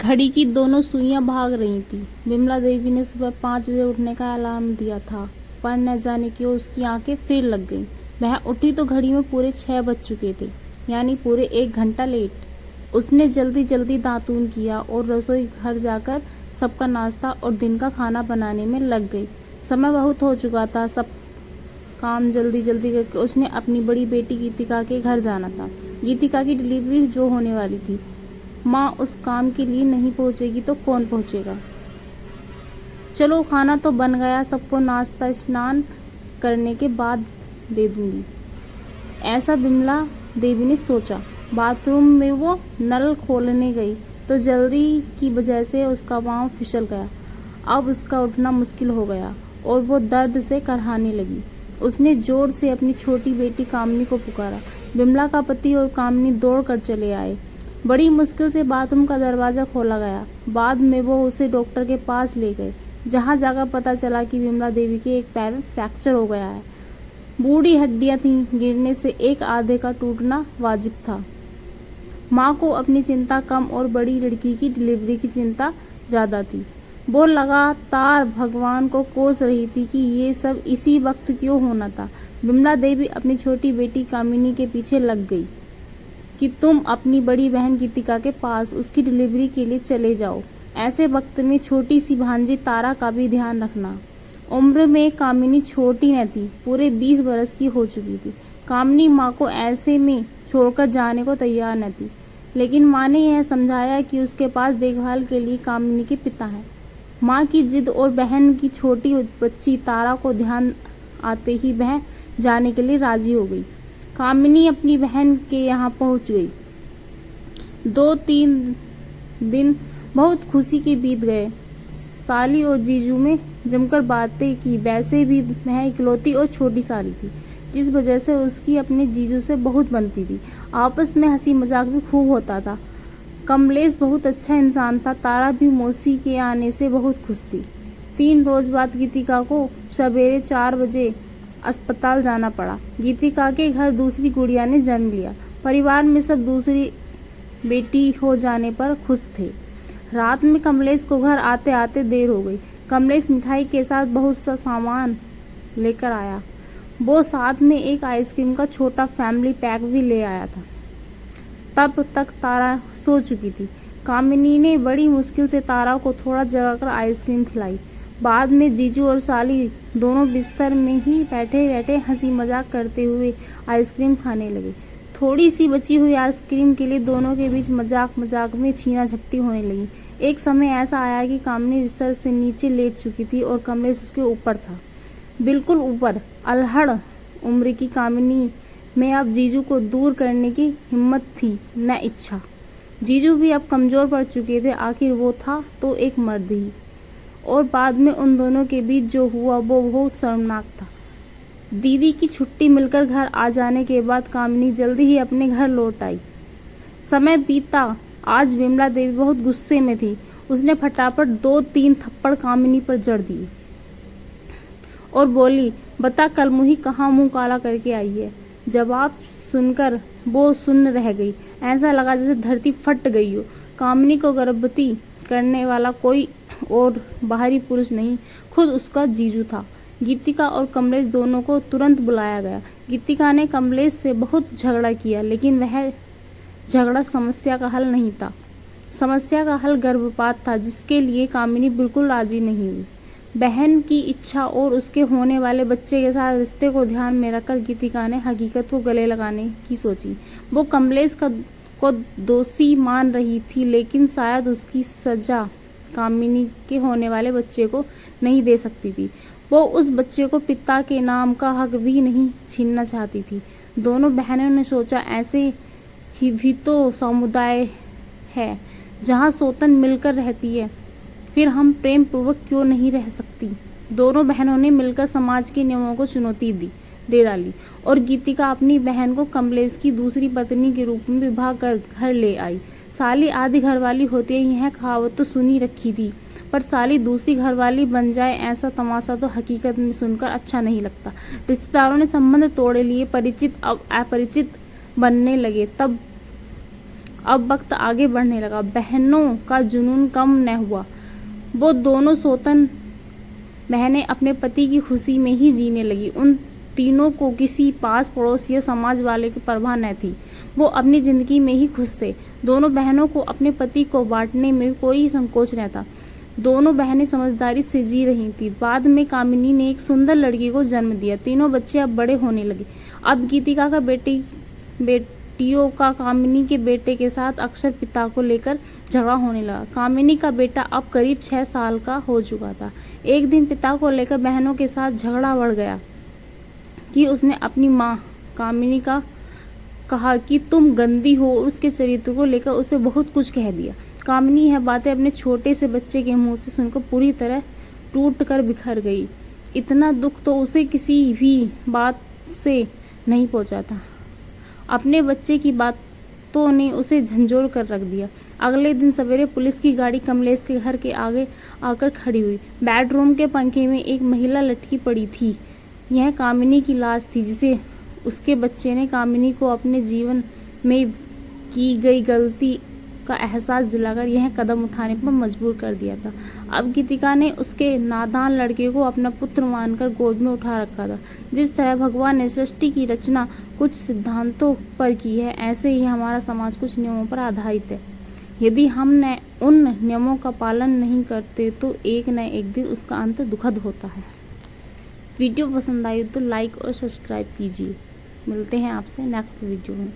घड़ी की दोनों सुइयां भाग रही थीं। विमला देवी ने सुबह 5 बजे उठने का अलार्म दिया था, पर न जाने क्यों उसकी आंखें फिर लग गईं। वह उठी तो घड़ी में पूरे 6 बज चुके थे, यानी पूरे 1 घंटा लेट। उसने जल्दी जल्दी दातून किया और रसोई घर जाकर सबका नाश्ता और दिन का खाना बनाने में लग गई। समय बहुत हो चुका था। सब काम जल्दी जल्दी करके उसने अपनी बड़ी बेटी गीतिका के घर जाना था। गीतिका की डिलीवरी जो होने वाली थी। माँ उस काम के लिए नहीं पहुंचेगी तो कौन पहुंचेगा। चलो खाना तो बन गया, सबको नाश्ता स्नान करने के बाद दे दूंगी, ऐसा विमला देवी ने सोचा। बाथरूम में वो नल खोलने गई तो जल्दी की वजह से उसका पाँव फिसल गया। अब उसका उठना मुश्किल हो गया और वो दर्द से करहाने लगी। उसने जोर से अपनी छोटी बेटी कामनी को पुकारा। विमला का पति और कामनी दौड़ कर चले आए। बड़ी मुश्किल से बाथरूम का दरवाज़ा खोला गया। बाद में वो उसे डॉक्टर के पास ले गए, जहाँ जाकर पता चला कि विमला देवी के एक पैर में फ्रैक्चर हो गया है। बूढ़ी हड्डियाँ थीं, गिरने से एक आधे का टूटना वाजिब था। माँ को अपनी चिंता कम और बड़ी लड़की की डिलीवरी की चिंता ज़्यादा थी। वो लगातार भगवान को कोस रही थी कि ये सब इसी वक्त क्यों होना था। विमला देवी अपनी छोटी बेटी कामिनी के पीछे लग गई कि तुम अपनी बड़ी बहन गीतिका के पास उसकी डिलीवरी के लिए चले जाओ। ऐसे वक्त में छोटी सी भांजी तारा का भी ध्यान रखना। उम्र में कामिनी छोटी न थी, पूरे 20 बरस की हो चुकी थी। कामिनी माँ को ऐसे में छोड़कर जाने को तैयार न थी, लेकिन माँ ने यह समझाया कि उसके पास देखभाल के लिए कामिनी के पिता हैं। माँ की जिद और बहन की छोटी बच्ची तारा को ध्यान आते ही वह जाने के लिए राजी हो गई। कामिनी अपनी बहन के यहाँ पहुँच गई। 2-3 दिन बहुत खुशी के बीत गए। साली और जीजू में जमकर बातें की। वैसे भी वह इकलौती और छोटी साली थी, जिस वजह से उसकी अपने जीजू से बहुत बनती थी। आपस में हंसी मजाक भी खूब होता था। कमलेश बहुत अच्छा इंसान था। तारा भी मौसी के आने से बहुत खुश थी। 3 रोज बाद गीतिका को सवेरे 4 बजे अस्पताल जाना पड़ा। गीतिका के घर दूसरी गुड़िया ने जन्म लिया। परिवार में सब दूसरी बेटी हो जाने पर खुश थे। रात में कमलेश को घर आते आते देर हो गई। कमलेश मिठाई के साथ बहुत सा सामान लेकर आया। वो साथ में एक आइसक्रीम का छोटा फैमिली पैक भी ले आया था। तब तक तारा सो चुकी थी। कामिनी ने बड़ी मुश्किल से तारा को थोड़ा जगाकर आइसक्रीम खिलाई। बाद में जीजू और साली दोनों बिस्तर में ही बैठे बैठे हंसी मजाक करते हुए आइसक्रीम खाने लगे। थोड़ी सी बची हुई आइसक्रीम के लिए दोनों के बीच मजाक मजाक में छीना झपटी होने लगी। एक समय ऐसा आया कि कामिनी बिस्तर से नीचे लेट चुकी थी और कमलेश उसके ऊपर था, बिल्कुल ऊपर। अल्हड़ उम्र की कामिनी में अब जीजू को दूर करने की हिम्मत थी, न इच्छा। जीजू भी अब कमजोर पड़ चुके थे। आखिर वो था तो एक मर्द ही। और बाद में उन दोनों के बीच जो हुआ वो बहुत शर्मनाक था। दीदी की छुट्टी मिलकर घर आ जाने के बाद कामिनी जल्दी ही अपने घर लौट आई। समय बीता। आज विमला देवी बहुत गुस्से में थी। उसने फटाफट 2-3 थप्पड़ कामिनी पर जड़ दिए और बोली, बता कल मुही कहाँ मुंह काला करके आई है। जवाब सुनकर वो सुन्न रह गई। ऐसा लगा जैसे धरती फट गई हो। कामिनी को गर्भवती करने वाला कोई और बाहरी पुरुष नहीं, खुद उसका जीजू था। गीतिका और कमलेश दोनों को तुरंत बुलाया गया। गीतिका ने कमलेश से बहुत झगड़ा किया, लेकिन वह झगड़ा समस्या का हल नहीं था। समस्या का हल गर्भपात था, जिसके लिए कामिनी बिल्कुल राजी नहीं हुई। बहन की इच्छा और उसके होने वाले बच्चे के साथ रिश्ते को ध्यान में रखकर गीतिका ने हकीकत को गले लगाने की सोची। वो कमलेश को दोषी मान रही थी, लेकिन शायद उसकी सजा कामिनी के होने वाले बच्चे को नहीं दे सकती थी। वो उस बच्चे को पिता के नाम का हक भी नहीं छीनना चाहती थी। दोनों बहनों ने सोचा, ऐसे ही भी तो समुदाय है जहाँ सौतन मिलकर रहती है, फिर हम प्रेम पूर्वक क्यों नहीं रह सकती। दोनों बहनों ने मिलकर समाज के नियमों को चुनौती दे डाली और गीतिका अपनी बहन को कमलेश की दूसरी पत्नी के रूप में विवाह कर घर ले आई। साली आधी घरवाली होती है, यह कहावत तो सुनी रखी थी, पर साली दूसरी घरवाली बन जाए ऐसा तमाशा तो हकीकत में सुनकर अच्छा नहीं लगता। रिश्तेदारों ने संबंध तोड़े लिए, परिचित अब अपरिचित बनने लगे। तब अब वक्त आगे बढ़ने लगा। बहनों का जुनून कम न हुआ। वो दोनों सौतन बहनें अपने पति की खुशी में ही जीने लगी। उन तीनों को किसी पास पड़ोस या समाज वाले की परवाह न थी। वो अपनी जिंदगी में ही खुश थे। दोनों बहनों को अपने पति को बांटने में कोई संकोच न था। दोनों बहनें समझदारी से जी रही थी। बाद में कामिनी ने एक सुंदर लड़की को जन्म दिया। तीनों बच्चे अब बड़े होने लगे। अब गीतिका का बेटियों का कामिनी के बेटे के साथ अक्सर पिता को लेकर झगड़ा होने लगा। कामिनी का बेटा अब करीब 6 साल का हो चुका था। एक दिन पिता को लेकर बहनों के साथ झगड़ा बढ़ गया कि उसने अपनी माँ कामिनी का कहा कि तुम गंदी हो और उसके चरित्र को लेकर उसे बहुत कुछ कह दिया। कामिनी यह बातें अपने छोटे से बच्चे के मुंह से सुनकर पूरी तरह टूट कर बिखर गई। इतना दुख तो उसे किसी भी बात से नहीं पहुंचा था। अपने बच्चे की बातों ने उसे झंझोड़ कर रख दिया। अगले दिन सवेरे पुलिस की गाड़ी कमलेश के घर के आगे आकर खड़ी हुई। बेडरूम के पंखे में एक महिला लटकी पड़ी थी। यह कामिनी की लाश थी, जिसे उसके बच्चे ने कामिनी को अपने जीवन में की गई गलती का एहसास दिलाकर यह कदम उठाने पर मजबूर कर दिया था। अब गीतिका ने उसके नादान लड़के को अपना पुत्र मानकर गोद में उठा रखा था। जिस तरह भगवान ने सृष्टि की रचना कुछ सिद्धांतों पर की है, ऐसे ही हमारा समाज कुछ नियमों पर आधारित है। यदि हम उन नियमों का पालन नहीं करते तो एक न एक दिन उसका अंत दुखद होता है। वीडियो पसंद आई तो लाइक और सब्सक्राइब कीजिए। मिलते हैं आपसे नेक्स्ट वीडियो में।